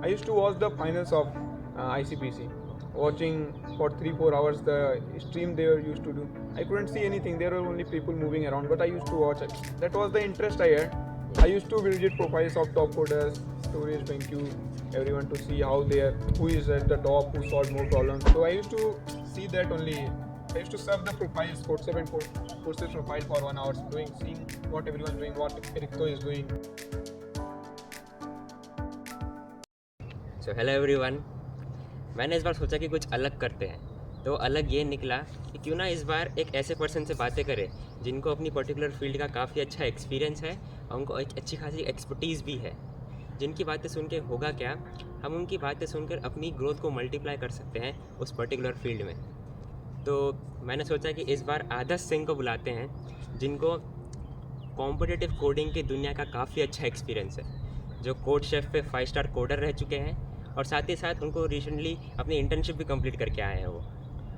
I used to watch the finals of ICPC, watching for 3-4 hours the stream they used to do. I couldn't see anything. There were only people moving around, but I used to watch it. That was the interest I had. I used to visit profiles of top coders, storage, BenQ, everyone to see how they are, who is at the top, who solved more problems. So I used to see that only. I used to serve the profiles, Codechef and Codechef profile for 1 hour, seeing what everyone doing, what Ericto is doing. So hello everyone. मैंने इस बार सोचा कि कुछ अलग करते हैं, तो अलग ये निकला कि क्यों ना इस बार एक ऐसे पर्सन से बातें करें जिनको अपनी पर्टिकुलर फील्ड का काफ़ी अच्छा एक्सपीरियंस है और उनको एक अच्छी खासी एक्सपर्टीज़ भी है। जिनकी बातें सुन के होगा क्या, हम उनकी बातें सुनकर अपनी ग्रोथ को मल्टीप्लाई कर सकते हैं उस पर्टिकुलर फील्ड में। तो मैंने सोचा कि इस बार आदर्श सिंह को बुलाते हैं, जिनको कॉम्पिटिटिव कोडिंग की दुनिया का काफ़ी अच्छा एक्सपीरियंस है, जो कोडशेफ पे 5 स्टार कोडर रह चुके हैं और साथ ही साथ उनको रिसेंटली अपनी इंटर्नशिप भी कंप्लीट करके आए हैं वो।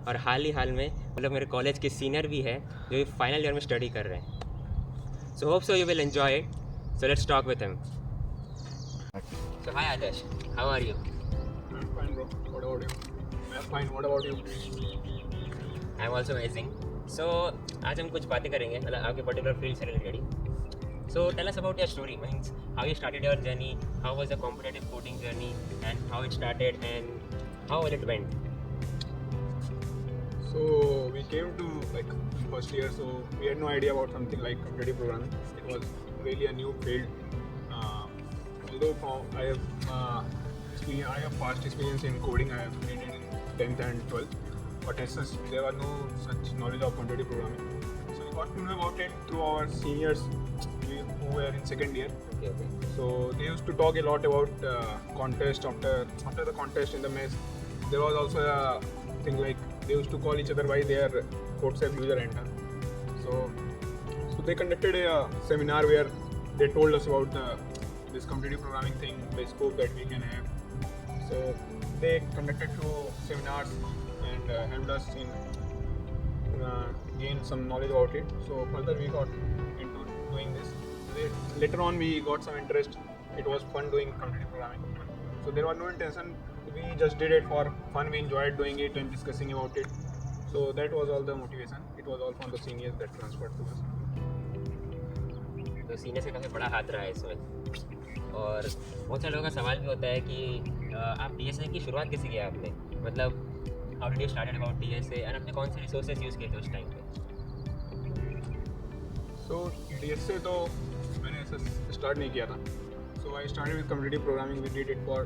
और हाल में मतलब मेरे कॉलेज के सीनियर भी है जो फाइनल ईयर में स्टडी कर रहे हैं। So hope so you will enjoy it. So let's talk with him. So hi Adarsh, how are you? I'm fine, bro. What about you? I'm fine. What about you? I am also amazing. So आज हम कुछ बातें करेंगे मतलब आपके particular field से related. So tell us about your story, means how you started your journey, how was the competitive coding journey, and how it started and how well it went. So we came to like first year, so we had no idea about something like competitive programming. It was really a new field. Although I have past experience in coding, I have made it in 10th and 12th, but as such there was no such knowledge of competitive programming. So we got to know about it through our seniors who were in second year. Okay. So they used to talk a lot about contest after the contest in the mess. There was also a thing like they used to call each other by their Codechef user enter. So they conducted a seminar where they told us about this competitive programming thing, the scope that we can have. So they conducted 2 seminars and helped us in gain some knowledge about it. So further we got into doing this. Later on we got some interest. It was fun doing competitive programming. So there was no intention. We just did it for fun. We enjoyed doing it and discussing about it. So that was all the motivation. It was all from the seniors that transferred to us. तो senior से काफ़ी बड़ा हाथ रहा है इसमें। और बहुत सारे लोगों का सवाल भी होता है कि आप DSA की शुरुआत कैसे किया आपने, मतलब how did you started about DSA and आपने कौन से रिसोर्सेज यूज़ किए थे उस टाइम पे? So DSA तो मैंने ऐसे स्टार्ट नहीं किया था. So I started with competitive programming. We did it for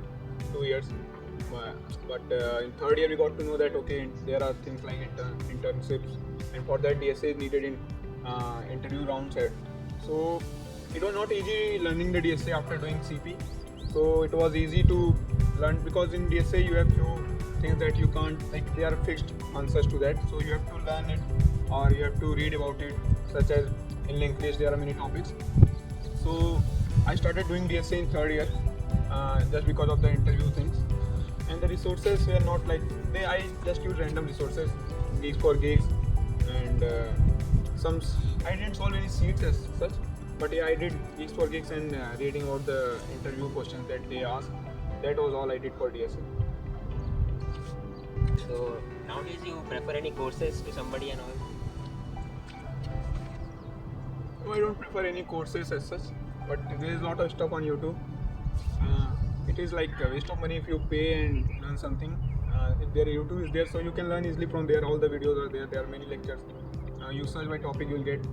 2 years. But in third year we got to know that okay, there are things like internships, and for that DSA is needed in interview rounds. So it was not easy learning the DSA after doing CP. So it was easy to learn because in DSA you have few things that you can't, like there are fixed answers to that. So you have to learn it or you have to read about it, such as in linked list there are many topics. So I started doing DSA in third year just because of the interview things. And the resources were not like I just used random resources, gigs for gigs, and I didn't solve any sheets as such, but yeah, I did gigs for gigs and reading about the interview questions that they asked. That was all I did for DSA. So nowadays you prefer any courses to somebody and all? No, I don't prefer any courses as such, but there is a lot of stuff on YouTube. It is like a waste of money if you pay and learn something. If their YouTube is there, so you can learn easily from there. All the videos are there. There are many lectures. You search by topic, you'll get.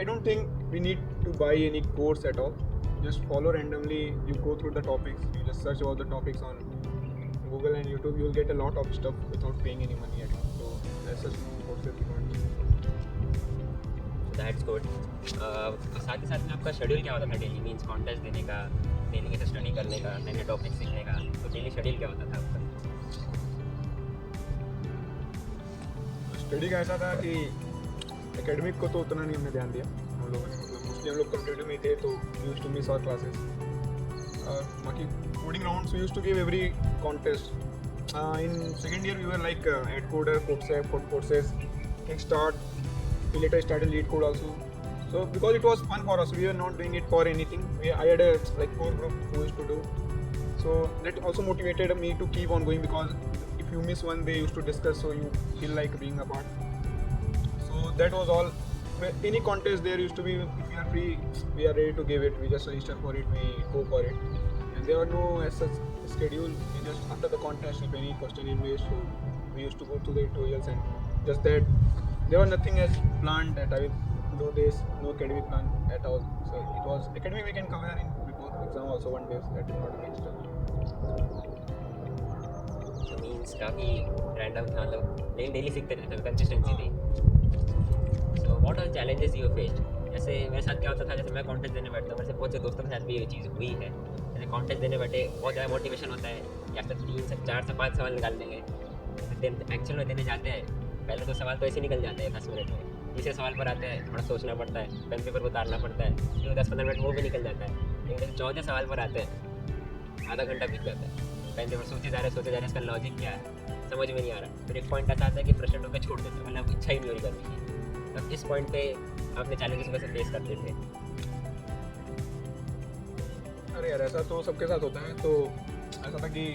I don't think we need to buy any course at all. Just follow randomly. You go through the topics. You just search about the topics on Google and YouTube. You'll get a lot of stuff without paying any money at all. So that's such no courses you don't. That's good. साथ ही साथ में आपका schedule क्या होता था daily, means contest देने का, daily कैसे स्टडी करने का, नए नए टॉपिक सीखने का, तो डेली शेड्यूल क्या होता था आपका? स्टडी का ऐसा था कि एकेडमिक को तो उतना नहीं हमने ध्यान दिया हम लोगों ने, मतलब मोस्टली हम लोग कंप्यूटर में थे तो used to miss our classes. बाकी coding rounds we used to give every contest. In second year we were like at Coder, Codechef, courses, Kickstart. We later started lead code also. So because it was fun for us, we were not doing it for anything. I had a like core group who used to do. So that also motivated me to keep on going, because if you miss one, they used to discuss, so you feel like being a part. So that was all. Any contest there used to be, if we are free, we are ready to give it. We just register for it, we go for it, and there were no as such schedule. We just after the contest, if any question is raised, so we used to go to the tutorials, and just that there was nothing as planned that I will do this. No academic plan at all. So it was academic we can cover in before exam also one day. That is not a big stuff. तो means काफ़ी random था मतलब, लेकिन daily सीखते रहते थे, consistency थी. So what are challenges you faced? जैसे मेरे साथ क्या होता था, जैसे मैं कॉन्टेस्ट देने बैठता हूँ, मेरे से बहुत से दोस्तों के साथ भी ये चीज़ हुई है. जैसे कॉन्टेस्ट देने बैठे बहुत ज़्यादा मोटिवेशन होता है, या फिर 3 से 4 से 5 सवाल निकाल देंगे. एक्चुअल में देने जाते हैं, पहले तो सवाल तो ऐसे निकल जाते हैं 10 मिनट में. तीसरे सवाल पर आते हैं, थोड़ा सोचना पड़ता है, पेन पेपर को उतारना पड़ता है, फिर 10-15 मिनट वो भी निकल जाता है. लेकिन जैसे चौथे सवाल पर आते हैं, आधा घंटा बीत जाता है. पेन पेपर सोचे जा रहे हैं, इसका लॉजिक क्या है समझ में नहीं आ रहा. फिर एक पॉइंट ऐसा आता है कि फ्रस्ट्रेट होकर छोड़ देते हैं, मतलब इच्छा ही नहीं हो रही करने की. तब इस पॉइंट पे अपने चैलेंजेस कैसे फेस करते थे? अरे यार, ऐसा तो सबके साथ होता है. तो ऐसा था कि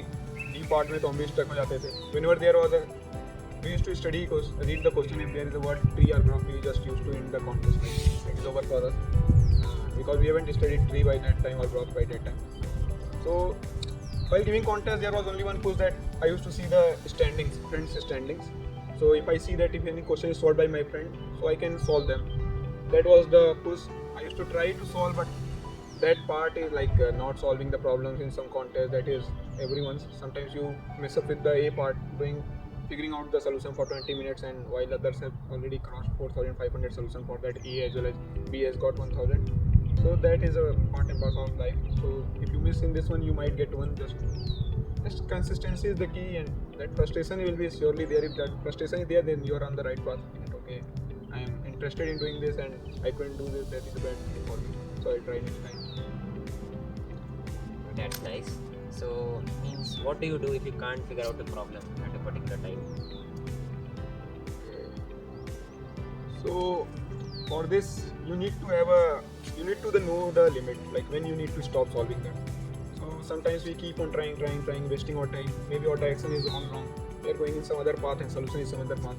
डी पार्ट में तो हम भी स्टक हो जाते थे. Whenever there was a, we used to study, read the question. If there is a word tree or graph, we just used to end the contest. It is over for us, because we haven't studied tree by that time or graph by that time. So while giving contest, there was only one push that I used to see the standings, friends' standings. So if I see that if any question is solved by my friend, so I can solve them. That was the push. I used to try to solve, but that part is like not solving the problems in some contest. That is everyone's. Sometimes you mess up with the A part, figuring out the solution for 20 minutes, and while others have already crossed 4,500 solution for that A, as well as B has got 1,000. So that is a part and parcel of life. So if you miss in this one, you might get one. Just consistency is the key, and that frustration will be surely there. If that frustration is there, then you are on the right path. And okay, I am interested in doing this, and I couldn't do this. That is the bad thing for me. So I try next time. That's nice. So means what do you do if you can't figure out a problem at a particular time? So for this, you need to know the limit, like when you need to stop solving that. So sometimes we keep on trying, wasting our time. Maybe our direction is all wrong. We are going in some other path and solution is some other path.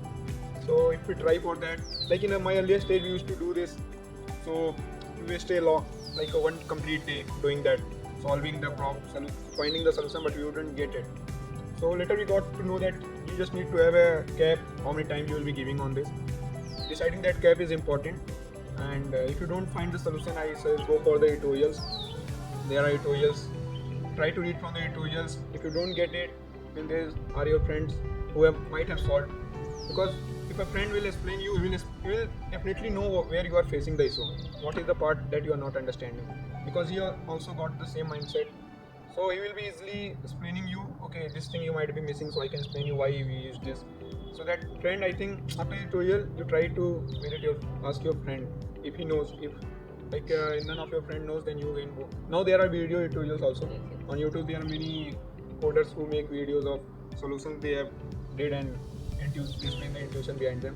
So if we try for that, like in my earlier stage, we used to do this. So we waste a lot, like a one complete day doing that, solving the problem, finding the solution, but we wouldn't get it. So later we got to know that you just need to have a cap, how many times you will be giving on this. Deciding that cap is important. And if you don't find the solution, I suggest go for the tutorials. There are tutorials. Try to read from the tutorials. If you don't get it, then there are your friends who might have solved. Because if a friend will explain you, he will definitely know where you are facing the issue. What is the part that you are not understanding? Because he also got the same mindset. So he will be easily explaining you, okay, this thing you might be missing, so I can explain you why we use this. So that friend, I think after the tutorial, you try to ask your friend if he knows. If like none of your friend knows, then you can go. Now there are video tutorials also on YouTube. There are many coders who make videos of solutions they have did and explain the intuition behind them.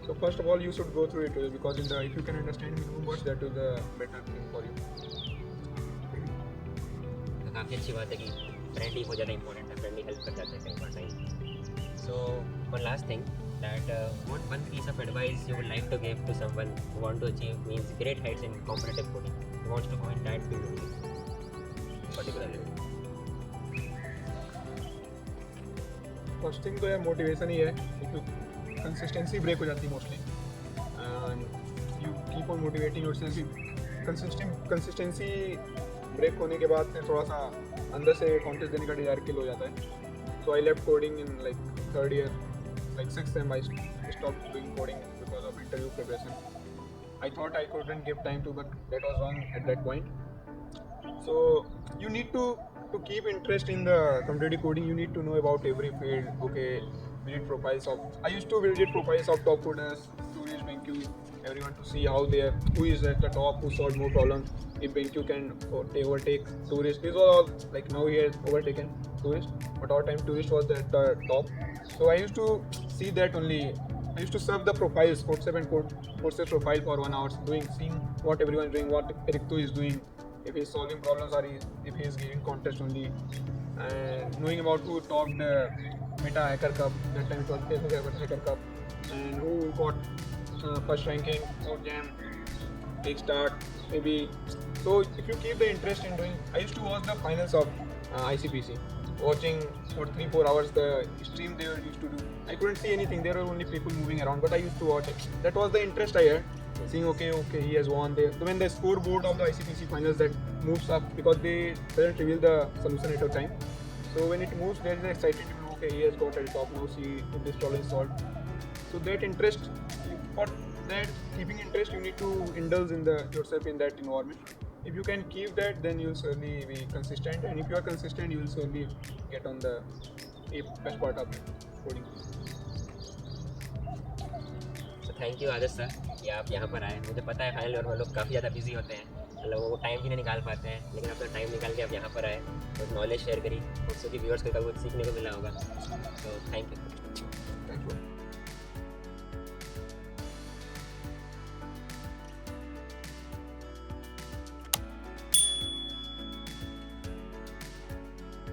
So first of all, you should go through tutorial, because if you can understand minimum words, that is the better thing for you. तो काफ़ी अच्छी बात है कि friend ही बहुत ज़्यादा important है, friend ही help कर जाता है कई बार time. So one last thing, that what one piece of advice you would like to give to someone who want to achieve means great heights in competitive coding, who wants to go in that field only particularly? First thing तो यार motivation ही है. क्योंकि consistency break हो जाती है mostly, and you keep on motivating yourself. Consistency break होने के बाद फिर थोड़ा सा अंदर से कॉन्टेस्ट देने का डिजायर किल हो जाता है. So I left coding in like third year, like 6th sem. I stopped doing coding because of interview preparation. I thought I couldn't give time to, but that was wrong at that point. So you need to keep interest in the competitive coding. You need to know about every field. Okay, visit profiles of. I used to visit profiles of top coders, tourist BenQ, everyone, to see how they are, who is at the top, who solved more problems. If BenQ can overtake tourist, these are all like now he has overtaken tourist, but our time tourist was at the top. So I used to see that only. I used to serve the profiles, Codechef and Codechef profile for 1 hour, seeing what everyone is doing, what Ericto is doing, if he's solving problems or if he is giving contest only, and knowing about who topped Meta Hacker Cup, that time it was Facebook Hacker Cup, and who got first ranking, or Jam, Kickstart, maybe. So if you keep the interest in doing, I used to watch the finals of ICPC, watching for 3-4 hours the stream they were used to do. I couldn't see anything. There were only people moving around, but I used to watch it. That was the interest I had. Seeing okay, he has won. When the scoreboard of the ICPC finals that moves up, because they doesn't reveal the solution at a time. So when it moves, there is an excited to know, okay, he has got a top now. See if this problem is solved. So that interest, for that keeping interest, you need to indulge in yourself in that environment. If you can keep that, then you'll certainly be consistent, and if you are consistent, you will certainly get on the best part of coding. तो thank you Adarsh sir कि आप यहाँ पर आए। मुझे पता है final year में लोग काफ़ी ज़्यादा बिजी होते हैं, मतलब वो टाइम भी नहीं निकाल पाते हैं, लेकिन अपना टाइम निकाल के आप यहाँ पर आए और नॉलेज शेयर करी, उससे कि व्यूअर्स को कुछ सीखने को मिला होगा। तो थैंक यू। Thank you.